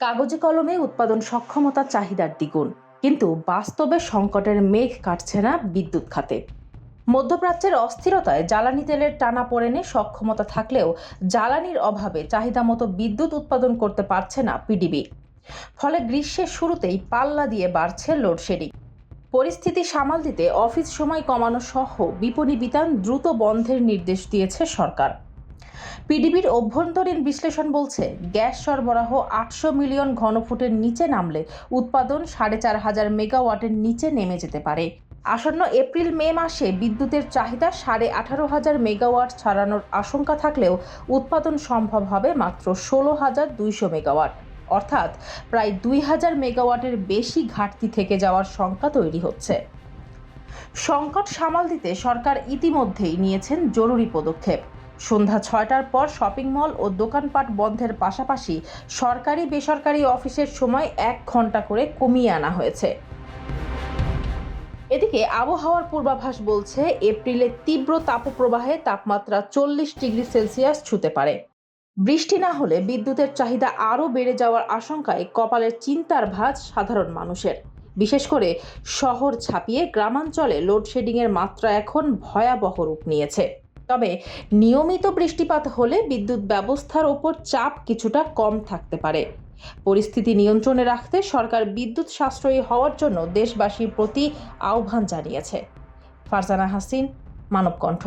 কাগজে কলমে উৎপাদন সক্ষমতা চাহিদার দ্বিগুণ, কিন্তু বাস্তবে সংকটের মেঘ কাটছে না বিদ্যুৎ খাতে। মধ্যপ্রাচ্যের অস্থিরতায় জ্বালানি তেলের টানাপোড়েনে সক্ষমতা থাকলেও জ্বালানির অভাবে চাহিদা মতো বিদ্যুৎ উৎপাদন করতে পারছে না পিডিবি। ফলে গ্রীষ্মের শুরুতেই পাল্লা দিয়ে বাড়ছে লোডশেডিং। পরিস্থিতি সামাল দিতে অফিস সময় কমানো সহ বিপণী বিতান দ্রুত বন্ধের নির্দেশ দিয়েছে সরকার। পিডিবির অভ্যন্তরীণ বিশ্লেষণ বলছে, গ্যাস সরবরাহ 800 মিলিয়ন ঘনফুটের নিচে নামলে উৎপাদন 4,500 মেগাওয়াটের নিচে নেমে যেতে পারে। আসন্ন এপ্রিল মে মাসে বিদ্যুতের চাহিদা 18,500 মেগাওয়াট ছাড়ানোর আশঙ্কা থাকলেও উৎপাদন সম্ভব হবে মাত্র 16,200 মেগাওয়াট, অর্থাৎ প্রায় 2,000 মেগাওয়াটের বেশি ঘাটতি থেকে যাওয়ার শঙ্কা তৈরি হচ্ছে। সংকট সামাল দিতে সরকার ইতিমধ্যেই নিয়েছেন জরুরি পদক্ষেপ। সন্ধ্যা 6টার পর শপিং মল ও দোকানপাট বন্ধের পাশাপাশি সরকারি বেসরকারি অফিসের সময় 1 ঘন্টা করে কমিয়ে আনা হয়েছে। এদিকে আবহাওয়ার পূর্বাভাস বলছে, এপ্রিলে তীব্র তাপপ্রবাহে তাপমাত্রা 40 ডিগ্রি সেলসিয়াস ছুঁতে পারে। বৃষ্টি না হলে বিদ্যুতের চাহিদা আরও বেড়ে যাওয়ার আশঙ্কায় কপালের চিন্তার ভাঁজ সাধারণ মানুষের। বিশেষ করে শহর ছাপিয়ে গ্রামাঞ্চলে লোডশেডিংয়ের মাত্রা এখন ভয়াবহ রূপ নিয়েছে। তবে নিয়মিত বৃষ্টিপাত হলে বিদ্যুৎ ব্যবস্থার ওপর চাপ কিছুটা কম থাকতে পারে। পরিস্থিতি নিয়ন্ত্রণে রাখতে সরকার বিদ্যুৎ সাশ্রয়ী হওয়ার জন্য দেশবাসীর প্রতি আহ্বান জানিয়েছে। ফারজানা হাসিন, মানবকণ্ঠ।